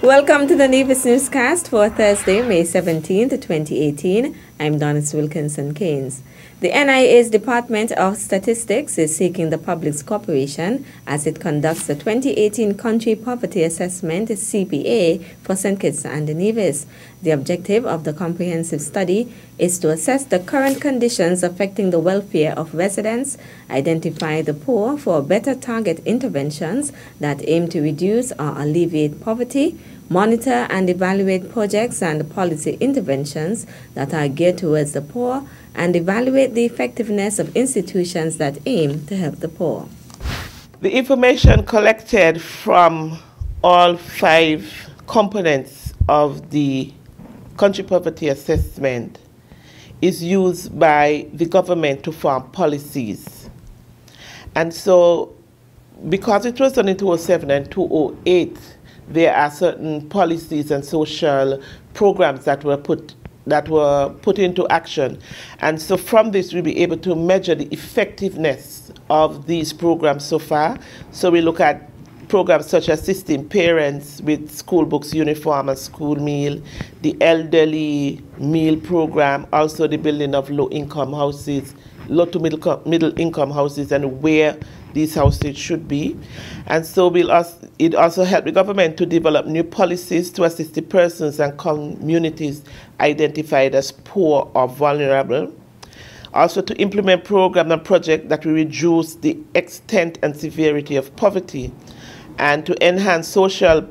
Welcome to the Nevis Newscast for Thursday, May 17th, 2018. I'm Donis Wilkinson-Keynes. The NIA's Department of Statistics is seeking the public's cooperation as it conducts the 2018 Country Poverty Assessment (CPA) for St. Kitts and Nevis. The objective of the comprehensive study is to assess the current conditions affecting the welfare of residents, identify the poor for better target interventions that aim to reduce or alleviate poverty, monitor and evaluate projects and policy interventions that are geared towards the poor, and evaluate the effectiveness of institutions that aim to help the poor. The information collected from all 5 components of the Country Poverty Assessment is used by the government to form policies. And so, because it was done in 2007 and 2008, there are certain policies and social programs that were put into action. And so from this, we'll be able to measure the effectiveness of these programs so far. So we look at programs such as assisting parents with school books, uniform, and school meal, the elderly meal program, also the building of low-income houses, low to middle-income houses, and where these houses should be. And so it also helped the government to develop new policies to assist the persons and communities identified as poor or vulnerable. Also to implement programs and projects that will reduce the extent and severity of poverty, and to enhance social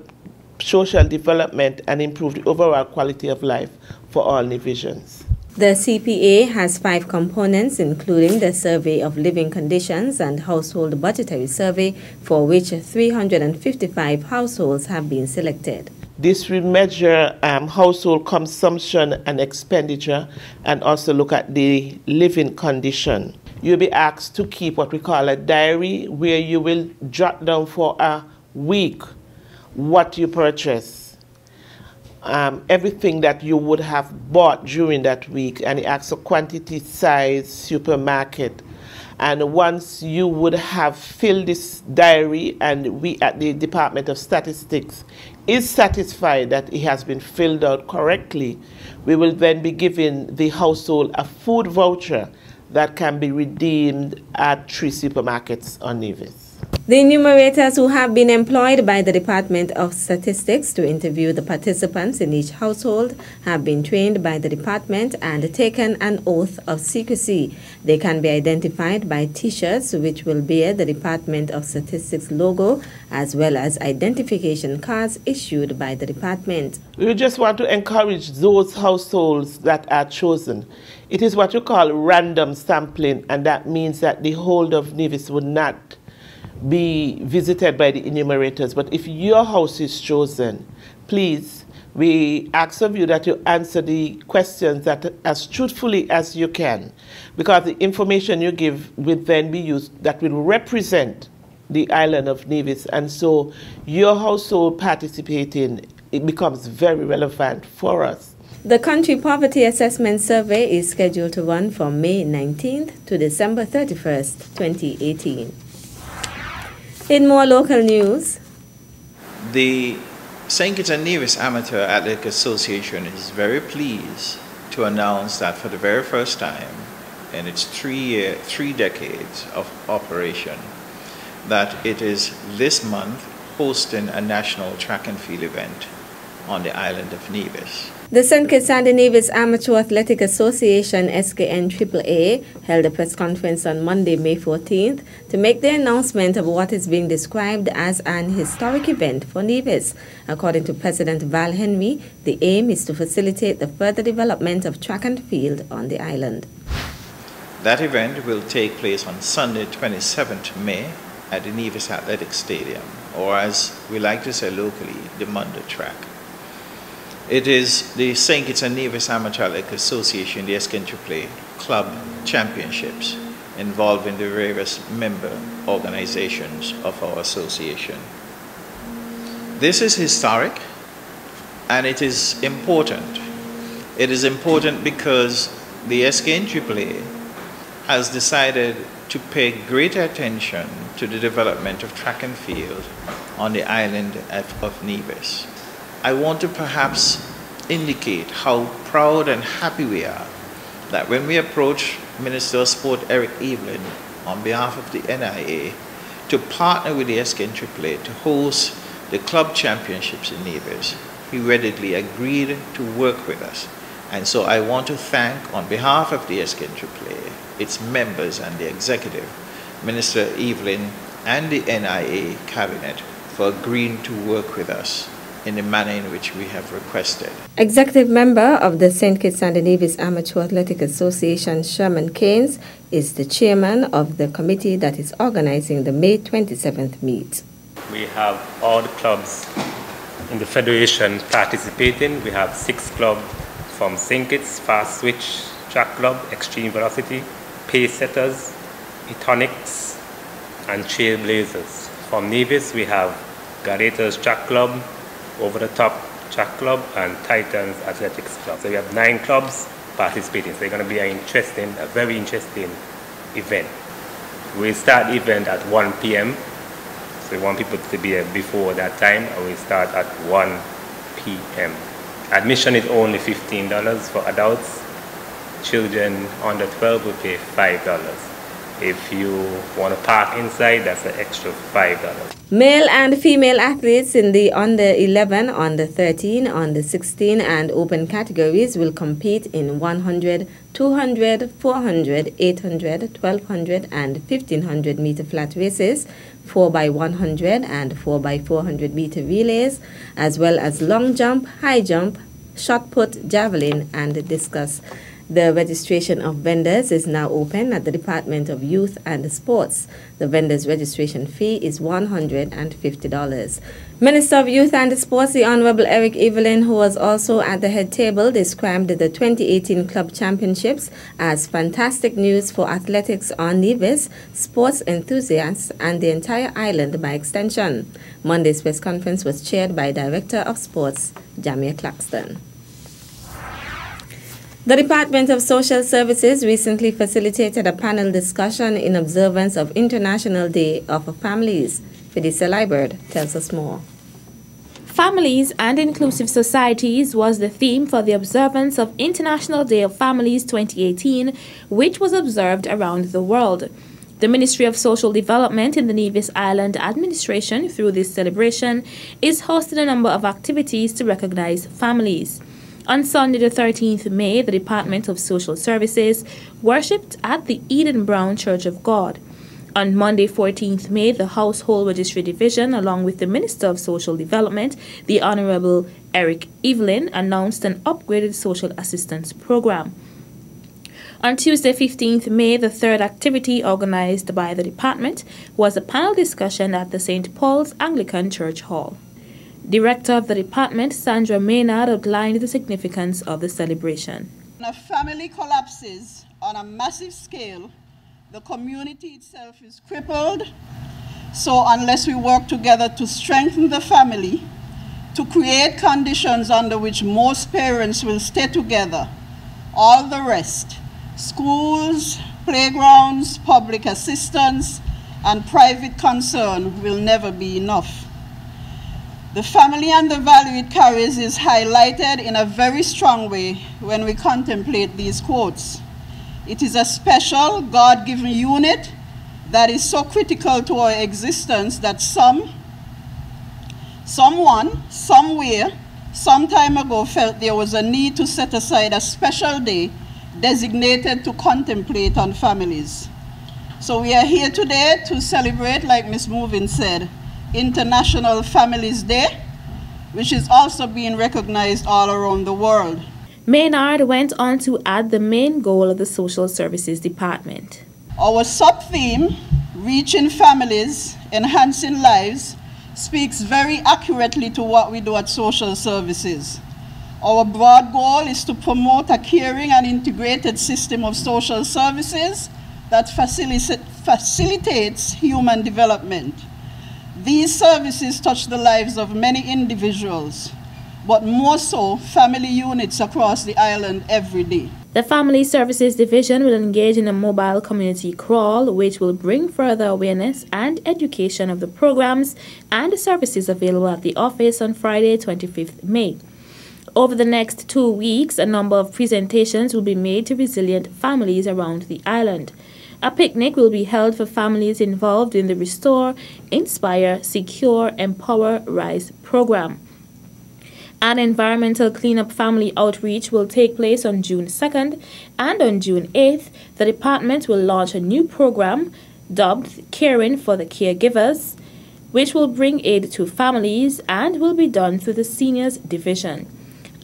development and improve the overall quality of life for all Nevisians. The CPA has 5 components, including the Survey of Living Conditions and Household Budgetary Survey, for which 355 households have been selected. This will measure household consumption and expenditure, and also look at the living condition. You'll be asked to keep what we call a diary, where you will jot down for a week what you purchase. Everything that you would have bought during that week, and it asks for quantity, size, supermarket. And once you would have filled this diary, and we at the Department of Statistics is satisfied that it has been filled out correctly, we will then be giving the household a food voucher that can be redeemed at 3 supermarkets on Nevis. The enumerators who have been employed by the Department of Statistics to interview the participants in each household have been trained by the department and taken an oath of secrecy. They can be identified by T-shirts which will bear the Department of Statistics logo, as well as identification cards issued by the department. We just want to encourage those households that are chosen. It is what you call random sampling, and that means that the whole of Nevis would not be visited by the enumerators. But if your house is chosen, please, we ask of you that you answer the questions that as truthfully as you can, because the information you give will then be used that will represent the island of Nevis. And so your household participating, it becomes very relevant for us. The Country Poverty Assessment Survey is scheduled to run from May 19th to December 31st, 2018. In more local news, the St. Kitts and Nevis Amateur Athletic Association is very pleased to announce that for the very first time in its 3 decades of operation, that it is this month hosting a national track and field event on the island of Nevis. The St. Kitts and Nevis Amateur Athletic Association (SKN AAA) held a press conference on Monday, May 14th, to make the announcement of what is being described as an historic event for Nevis. According to President Val Henry, the aim is to facilitate the further development of track and field on the island. That event will take place on Sunday, 27th May at the Nevis Athletic Stadium, or as we like to say locally, the Mundo Track. It is the St. Kitts and Nevis Amateur Athletic Association, the SKN AAA Club Championships, involving the various member organizations of our association. This is historic, and it is important. It is important because the SKN AAA has decided to pay greater attention to the development of track and field on the island of Nevis. I want to perhaps indicate how proud and happy we are that when we approach Minister of Sport Eric Evelyn on behalf of the NIA to partner with the SKN to host the club championships in Nevis, he readily agreed to work with us. And so I want to thank, on behalf of the SKN its members and the executive, Minister Evelyn and the NIA cabinet for agreeing to work with us in the manner in which we have requested. Executive member of the St. Kitts and Nevis Amateur Athletic Association, Sherman Keynes, is the chairman of the committee that is organizing the May 27th meet. We have all the clubs in the federation participating. We have 6 clubs from St. Kitts, Fast Switch Track Club, Extreme Velocity, Pace Setters, Etonics, and Trailblazers. From Nevis, we have Gladiators Track Club, Over the Top Track Club, and Titans Athletics Club. So we have 9 clubs participating. So it's going to be a very interesting event. We'll start the event at 1 p.m. So we want people to be here before that time, and we start at 1 p.m. Admission is only $15 for adults. Children under 12 will pay $5. If you want to park inside, that's an extra $5. Male and female athletes in the under 11, under 13, under 16 and open categories will compete in 100, 200, 400, 800, 1200 and 1500 meter flat races, 4x100 and 4x400 meter relays, as well as long jump, high jump, shot put, javelin and discus. The registration of vendors is now open at the Department of Youth and Sports. The vendors' registration fee is $150. Minister of Youth and Sports, the Honorable Eric Evelyn, who was also at the head table, described the 2018 Club Championships as fantastic news for athletics on Nevis, sports enthusiasts, and the entire island by extension. Monday's press conference was chaired by Director of Sports, Jamia Claxton. The Department of Social Services recently facilitated a panel discussion in observance of International Day of Families. Fidisa Liebert tells us more. Families and Inclusive Societies was the theme for the observance of International Day of Families 2018, which was observed around the world. The Ministry of Social Development in the Nevis Island Administration, through this celebration, is hosting a number of activities to recognize families. On Sunday, the 13th May, the Department of Social Services worshipped at the Eden Brown Church of God. On Monday, 14th May, the Household Registry Division, along with the Minister of Social Development, the Honorable Eric Evelyn, announced an upgraded social assistance program. On Tuesday, 15th May, the third activity organized by the department was a panel discussion at the St. Paul's Anglican Church Hall. Director of the department, Sandra Maynard, outlined the significance of the celebration. When a family collapses on a massive scale, the community itself is crippled. So unless we work together to strengthen the family, to create conditions under which most parents will stay together, all the rest, schools, playgrounds, public assistance, and private concern will never be enough. The family and the value it carries is highlighted in a very strong way when we contemplate these quotes. It is a special, God-given unit that is so critical to our existence that someone, somewhere, some time ago felt there was a need to set aside a special day designated to contemplate on families. So we are here today to celebrate, like Ms. Movin said, International Families Day, which is also being recognized all around the world. Maynard went on to add the main goal of the Social Services Department. Our sub-theme, Reaching Families, Enhancing Lives, speaks very accurately to what we do at Social Services. Our broad goal is to promote a caring and integrated system of social services that facilitates human development. These services touch the lives of many individuals, but more so family units across the island every day. The Family Services Division will engage in a mobile community crawl, which will bring further awareness and education of the programs and services available at the office on Friday, 25th May. Over the next 2 weeks, a number of presentations will be made to resilient families around the island. A picnic will be held for families involved in the Restore, Inspire, Secure, Empower, Rise program. An environmental cleanup family outreach will take place on June 2nd, and on June 8th, the department will launch a new program dubbed Caring for the Caregivers, which will bring aid to families and will be done through the Seniors Division.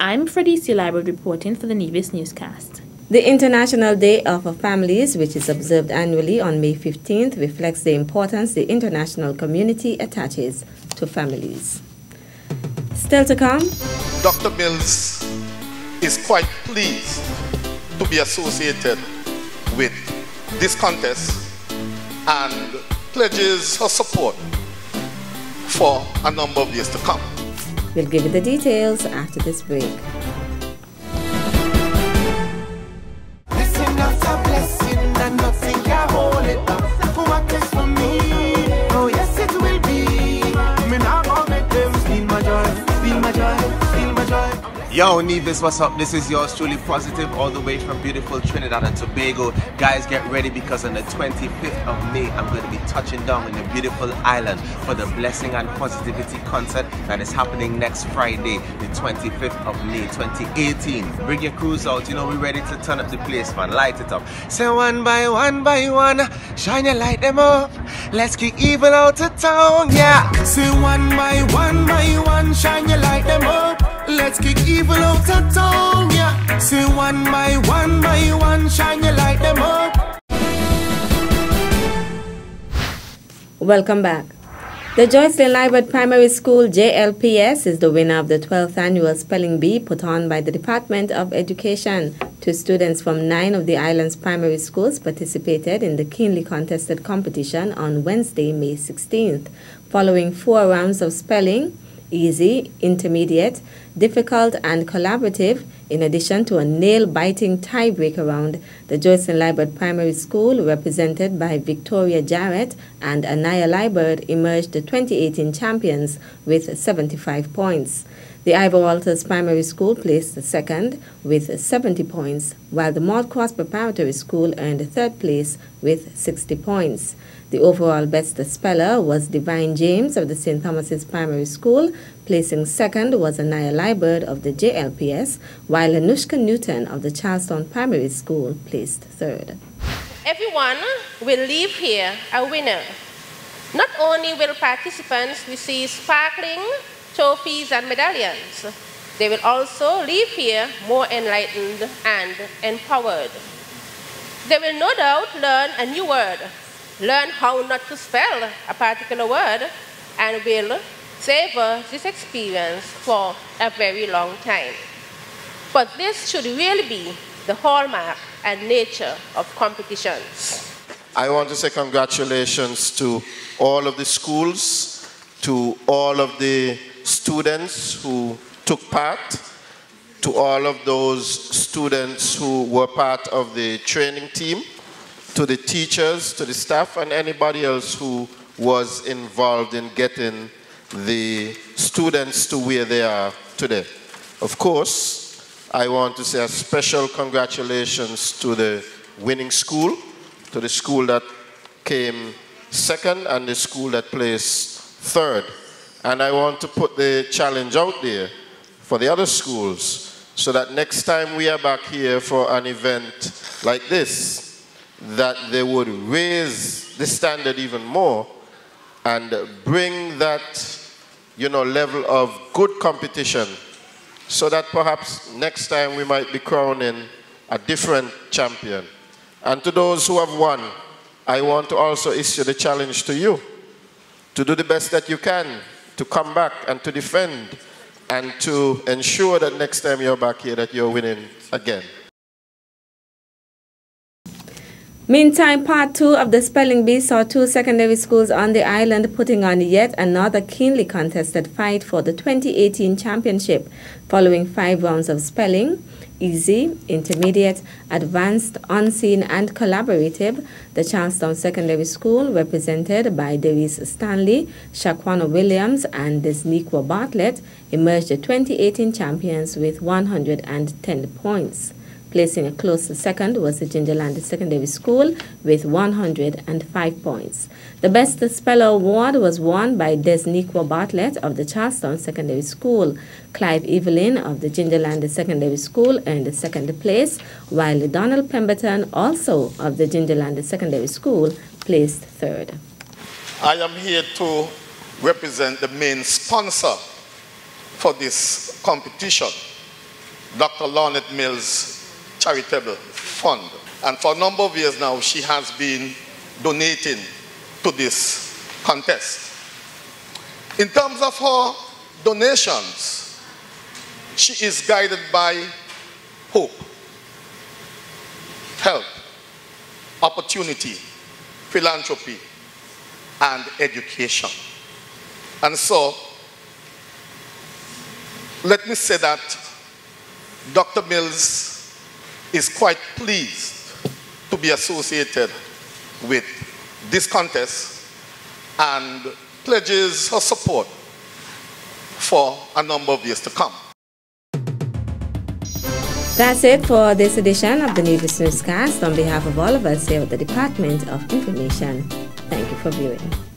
I'm Freddie Library reporting for the Nevis Newscast. The International Day of Families, which is observed annually on May 15th, reflects the importance the international community attaches to families. Still to come, Dr. Mills is quite pleased to be associated with this contest and pledges her support for a number of years to come. We'll give you the details after this break. Listen, that's a blessing and nothing can hold it up. What is for me? Oh yes, it will be. Me now gonna make them feel my joy, feel my joy, feel my joy. Yo, Nevis, what's up? This is yours truly Positive, all the way from beautiful Trinidad and Tobago. Guys, get ready because on the 25th of May, I'm going to be touching down in the beautiful island for the Blessing and Positivity concert that is happening next Friday, the 25th of May, 2018. Bring your crews out, you know, we're ready to turn up the place, man. Light it up. Say one by one, shine your light them up. Let's kick evil out of town, yeah. Say one by one, shine your light them up. Let's kick evil out of town, yeah. Say one by one, shine your light them up. Welcome back. The Joycelyn Liebert Primary School JLPS is the winner of the 12th annual Spelling Bee put on by the Department of Education. 2 students from 9 of the island's primary schools participated in the keenly contested competition on Wednesday, May 16th. Following 4 rounds of spelling, easy, intermediate, difficult, and collaborative, in addition to a nail-biting tiebreaker round, the Joycelyn Liebert Primary School, represented by Victoria Jarrett and Anaya Liebert, emerged the 2018 champions with 75 points. The Ivor Walters Primary School placed second with 70 points, while the Malt Cross Preparatory School earned 3rd place with 60 points. The overall best speller was Divine James of the St. Thomas's Primary School. Placing second was Anaya Liebert of the JLPS, while Anushka Newton of the Charlestown Primary School placed 3rd. Everyone will leave here a winner. Not only will participants receive sparkling trophies and medallions, they will also leave here more enlightened and empowered. They will no doubt learn a new word, learn how not to spell a particular word, and will savor this experience for a very long time. But this should really be the hallmark and nature of competitions. I want to say congratulations to all of the schools, to all of the students who took part, to all of those students who were part of the training team, to the teachers, to the staff, and anybody else who was involved in getting the students to where they are today. Of course, I want to say a special congratulations to the winning school, to the school that came second and the school that placed 3rd. And I want to put the challenge out there for the other schools so that next time we are back here for an event like this, that they would raise the standard even more and bring that, you know, level of good competition so that perhaps next time we might be crowning a different champion. And to those who have won, I want to also issue the challenge to you to do the best that you can to come back and to defend and to ensure that next time you're back here that you're winning again. Meantime, part 2 of the spelling bee saw 2 secondary schools on the island putting on yet another keenly contested fight for the 2018 championship, following 5 rounds of spelling. Easy, intermediate, advanced, unseen, and collaborative. The Charlestown Secondary School, represented by Deris Stanley, Shaquana Williams, and Desnequa Bartlett, emerged the 2018 champions with 110 points. Placing a close second was the Gingerland Secondary School with 105 points. The Best Speller Award was won by Desnequa Bartlett of the Charlestown Secondary School. Clive Evelyn of the Gingerland Secondary School earned second place, while Donald Pemberton, also of the Gingerland Secondary School, placed third. I am here to represent the main sponsor for this competition, Dr. Lornette Mills Charitable Fund. And for a number of years now, she has been donating to this contest. In terms of her donations, she is guided by hope, health, opportunity, philanthropy, and education. And so, let me say that Dr. Mills is quite pleased to be associated with this contest and pledges her support for a number of years to come. That's it for this edition of the Nevis Newscast. On behalf of all of us here at the Department of Information, thank you for viewing.